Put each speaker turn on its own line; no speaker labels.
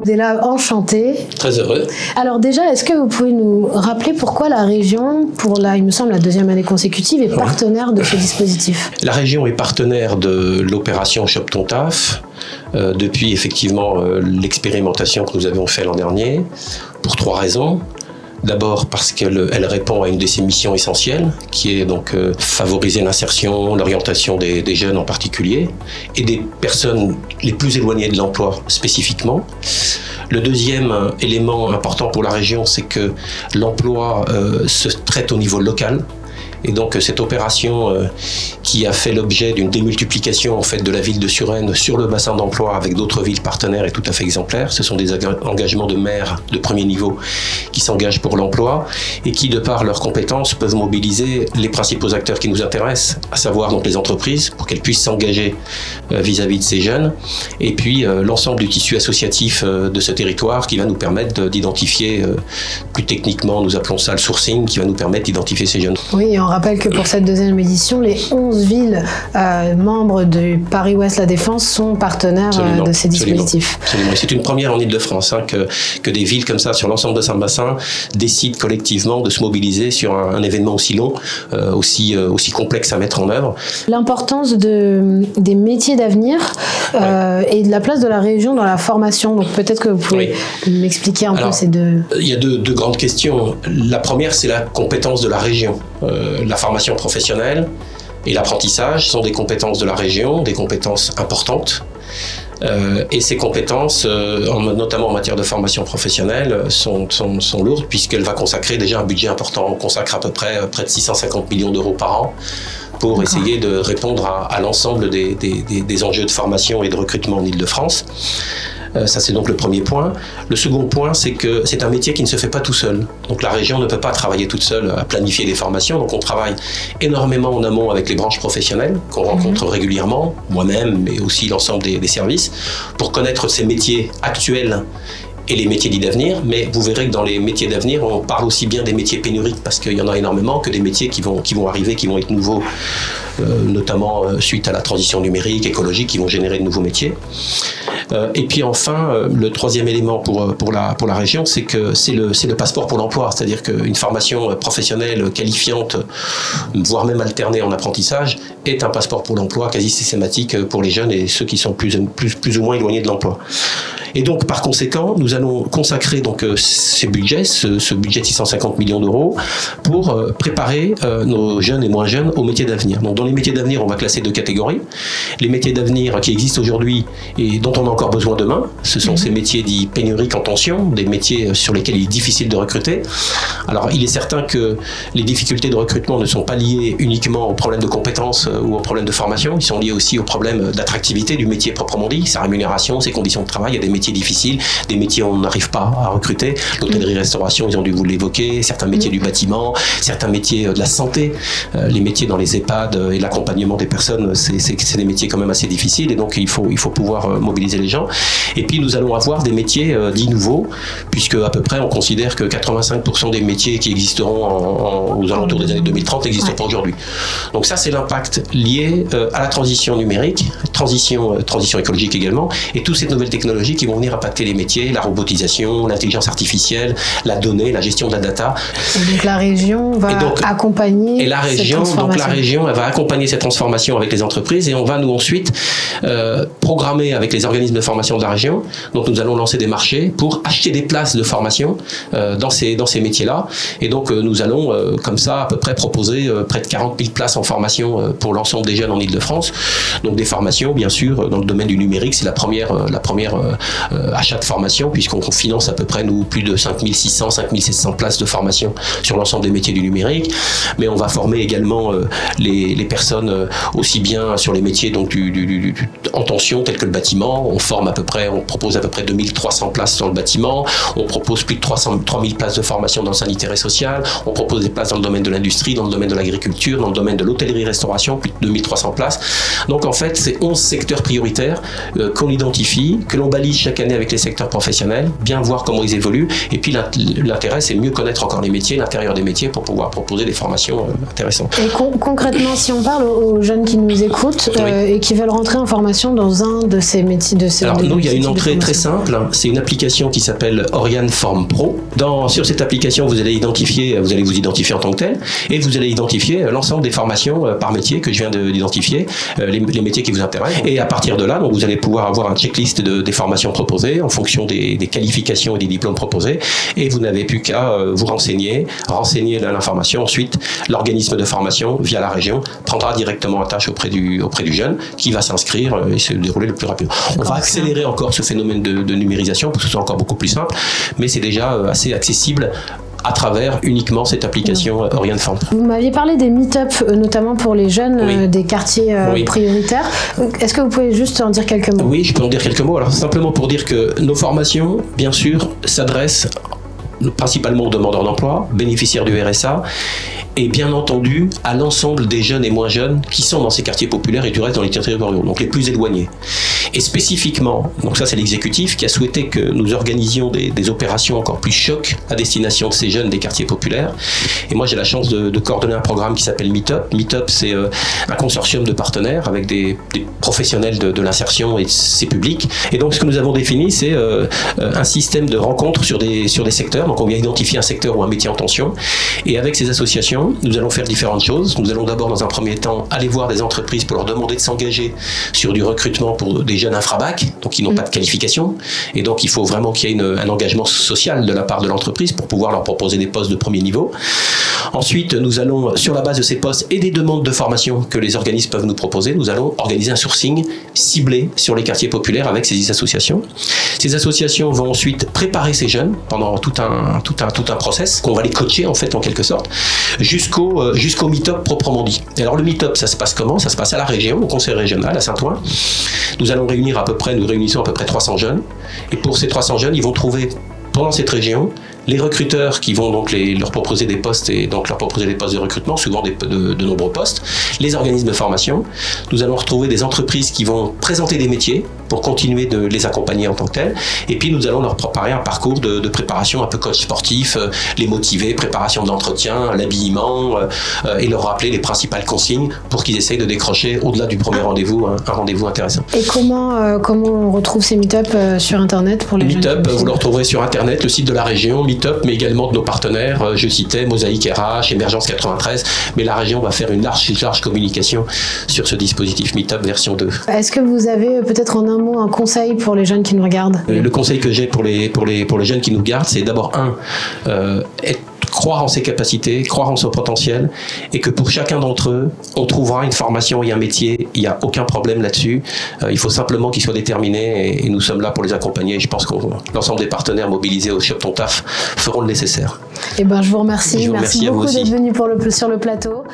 Della, enchanté.
Très heureux.
Alors déjà, est-ce que vous pouvez nous rappeler pourquoi la région, pour il me semble la deuxième année consécutive, est partenaire de ce dispositif ?
La région est partenaire de l'opération Chope ton taf depuis effectivement l'expérimentation que nous avions fait l'an dernier, pour 3 raisons. D'abord parce qu'elle répond à une de ses missions essentielles, qui est donc favoriser l'insertion, l'orientation des jeunes en particulier, et des personnes les plus éloignées de l'emploi spécifiquement. Le deuxième élément important pour la région, c'est que l'emploi se traite au niveau local. Et donc cette opération qui a fait l'objet d'une démultiplication en fait de la ville de Suresnes sur le bassin d'emploi avec d'autres villes partenaires est tout à fait exemplaire. Ce sont des engagements de maires de premier niveau qui s'engagent pour l'emploi et qui, de par leurs compétences, peuvent mobiliser les principaux acteurs qui nous intéressent, à savoir donc les entreprises, pour qu'elles puissent s'engager vis-à-vis de ces jeunes, et puis l'ensemble du tissu associatif de ce territoire qui va nous permettre d'identifier, plus techniquement nous appelons ça le sourcing, qui va nous permettre d'identifier ces jeunes.
Oui, on rappelle que pour cette deuxième édition, les 11 villes membres du Paris-Ouest La Défense sont partenaires de ces dispositifs.
Absolument. C'est une première en Île-de-France que des villes comme ça sur l'ensemble de Saint-Bassin décident collectivement de se mobiliser sur un événement aussi long, aussi complexe à mettre en œuvre.
L'importance des métiers d'avenir et de la place de la région dans la formation. Donc peut-être que vous pouvez m'expliquer un peu ces deux...
Il y a deux grandes questions. La première, c'est la compétence de la région. La formation professionnelle et l'apprentissage sont des compétences de la région, des compétences importantes. Et ces compétences, notamment en matière de formation professionnelle, sont lourdes puisqu'elle va consacrer déjà un budget important. On consacre à peu près de 650 millions d'euros par an pour essayer de répondre à l'ensemble des enjeux de formation et de recrutement en Île-de-France. Ça, c'est donc le premier point. Le second point, c'est que c'est un métier qui ne se fait pas tout seul. Donc la région ne peut pas travailler toute seule à planifier des formations. Donc on travaille énormément en amont avec les branches professionnelles qu'on rencontre régulièrement, moi-même, mais aussi l'ensemble des services, pour connaître ces métiers actuels et les métiers dits d'avenir, mais vous verrez que dans les métiers d'avenir, on parle aussi bien des métiers pénuriques, parce qu'il y en a énormément, que des métiers qui vont arriver, qui vont être nouveaux, notamment suite à la transition numérique, écologique, qui vont générer de nouveaux métiers. Et puis enfin, le troisième élément pour la région, c'est que c'est le passeport pour l'emploi, c'est-à-dire qu'une formation professionnelle qualifiante, voire même alternée en apprentissage, est un passeport pour l'emploi quasi systématique pour les jeunes et ceux qui sont plus ou moins éloignés de l'emploi. Et donc, par conséquent, nous allons consacrer donc ce budget de 650 millions d'euros pour préparer nos jeunes et moins jeunes aux métiers d'avenir. Donc, dans les métiers d'avenir, on va classer 2 catégories. Les métiers d'avenir qui existent aujourd'hui et dont on a encore besoin demain, ce sont ces métiers dits pénuriques en tension, des métiers sur lesquels il est difficile de recruter. Alors, il est certain que les difficultés de recrutement ne sont pas liées uniquement aux problèmes de compétences ou aux problèmes de formation, ils sont liés aussi aux problèmes d'attractivité du métier proprement dit, sa rémunération, ses conditions de travail. Il y a des métiers difficiles, des métiers où on n'arrive pas à recruter, l'hôtellerie-restauration, ils ont dû vous l'évoquer, certains métiers du bâtiment, certains métiers de la santé, les métiers dans les EHPAD et l'accompagnement des personnes, c'est des métiers quand même assez difficiles et donc il faut pouvoir mobiliser les gens. Et puis nous allons avoir des métiers dits nouveaux, puisque à peu près on considère que 85% des métiers qui existeront aux alentours des années 2030 n'existent pas aujourd'hui. Donc ça, c'est l'impact lié à la transition numérique, transition écologique également, et toutes ces nouvelles technologies qui vont venir impacter les métiers, la robotisation, l'intelligence artificielle, la donnée, la gestion de la data.
Et donc la région va accompagner cette transformation.
Donc la région, elle va accompagner cette transformation avec les entreprises et on va nous ensuite programmer avec les organismes de formation de la région. Donc nous allons lancer des marchés pour acheter des places de formation dans ces métiers-là. Et donc nous allons comme ça à peu près proposer près de 40 000 places en formation pour l'ensemble des jeunes en Île-de-France. Donc des formations, bien sûr, dans le domaine du numérique, c'est la première achat de formation, puisqu'on finance à peu près nous plus de 5600, 5700 places de formation sur l'ensemble des métiers du numérique. Mais on va former également les personnes aussi bien sur les métiers donc en tension tels que le bâtiment. On propose à peu près 2300 places dans le bâtiment. On propose plus de 3000 places de formation dans le sanitaire et social. On propose des places dans le domaine de l'industrie, dans le domaine de l'agriculture, dans le domaine de l'hôtellerie-restauration, plus de 2300 places. Donc en fait, c'est 11 secteurs prioritaires qu'on identifie, que l'on balise chaque année avec les secteurs professionnels, bien voir comment ils évoluent. Et puis l'intérêt, c'est mieux connaître encore les métiers, l'intérieur des métiers, pour pouvoir proposer des formations intéressantes.
Et concrètement, si on parle aux jeunes qui nous écoutent et qui veulent rentrer en formation dans un de ces métiers, de
Alors, nous, il y a une entrée très simple. C'est une application qui s'appelle Oriane Form Pro. Sur cette application, vous allez vous identifier en tant que tel, et vous allez identifier l'ensemble des formations par métier que je viens d'identifier, les métiers qui vous intéressent. Et à partir de là, donc, vous allez pouvoir avoir un checklist des formations proposées en fonction des qualifications et des diplômes proposés. Et vous n'avez plus qu'à vous renseigner l'information. Ensuite, l'organisme de formation, via la région, prendra directement attache auprès du jeune qui va s'inscrire et se dérouler le plus rapidement. On va accélérer encore ce phénomène de numérisation pour que ce soit encore beaucoup plus simple, mais c'est déjà assez accessible à travers uniquement cette application Oriane Form.
Vous m'aviez parlé des meet-up, notamment pour les jeunes des quartiers prioritaires. Est-ce que vous pouvez juste en dire quelques mots ?
Oui, je peux en dire quelques mots. Alors, simplement pour dire que nos formations, bien sûr, s'adressent principalement aux demandeurs d'emploi, bénéficiaires du RSA, et bien entendu à l'ensemble des jeunes et moins jeunes qui sont dans ces quartiers populaires et du reste dans les territoires ruraux, donc les plus éloignés. Et spécifiquement, donc ça c'est l'exécutif qui a souhaité que nous organisions des opérations encore plus choc à destination de ces jeunes des quartiers populaires. Et moi j'ai la chance de coordonner un programme qui s'appelle Meetup. Meetup, c'est un consortium de partenaires avec des professionnels de l'insertion et de ces publics. Et donc ce que nous avons défini, c'est un système de rencontres sur des secteurs. Donc on vient identifier un secteur ou un métier en tension. Et avec ces associations, nous allons faire différentes choses. Nous allons d'abord, dans un premier temps, aller voir des entreprises pour leur demander de s'engager sur du recrutement pour des jeunes infra-bac, donc qui n'ont pas de qualification. Et donc, il faut vraiment qu'il y ait un engagement social de la part de l'entreprise pour pouvoir leur proposer des postes de premier niveau. Ensuite, nous allons, sur la base de ces postes et des demandes de formation que les organismes peuvent nous proposer, nous allons organiser un sourcing ciblé sur les quartiers populaires avec ces associations. Ces associations vont ensuite préparer ces jeunes pendant tout un process, qu'on va les coacher en fait en quelque sorte, jusqu'au meet-up proprement dit. Et alors le meet-up, ça se passe comment ? Ça se passe à la région, au conseil régional, à Saint-Ouen. Nous réunissons à peu près 300 jeunes. Et pour ces 300 jeunes, ils vont trouver pendant cette région les recruteurs qui vont donc leur proposer des postes et donc leur proposer des postes de recrutement, souvent de nombreux postes, les organismes de formation. Nous allons retrouver des entreprises qui vont présenter des métiers pour continuer de les accompagner en tant que tels. Et puis nous allons leur préparer un parcours de préparation un peu coach sportif, les motiver, préparation d'entretien, l'habillement et leur rappeler les principales consignes pour qu'ils essayent de décrocher au-delà du premier rendez-vous un rendez-vous intéressant.
Et comment on retrouve ces meet-up sur Internet pour les jeunes ?
Meet-up, vous le retrouverez sur Internet, le site de la région, Meetup, mais également de nos partenaires. Je citais Mosaïque RH, Émergence 93, mais la région va faire une large communication sur ce dispositif Meetup version 2.
Est-ce que vous avez peut-être en un mot un conseil pour les jeunes qui nous regardent ?
Le conseil que j'ai pour les jeunes qui nous regardent, c'est d'abord croire en ses capacités, croire en son potentiel, et que pour chacun d'entre eux, on trouvera une formation et un métier, il n'y a aucun problème là-dessus. Il faut simplement qu'ils soient déterminés et nous sommes là pour les accompagner. Je pense que l'ensemble des partenaires mobilisés au Shop Ton Taf feront le nécessaire.
Je vous remercie. Merci beaucoup d'être venu sur le plateau.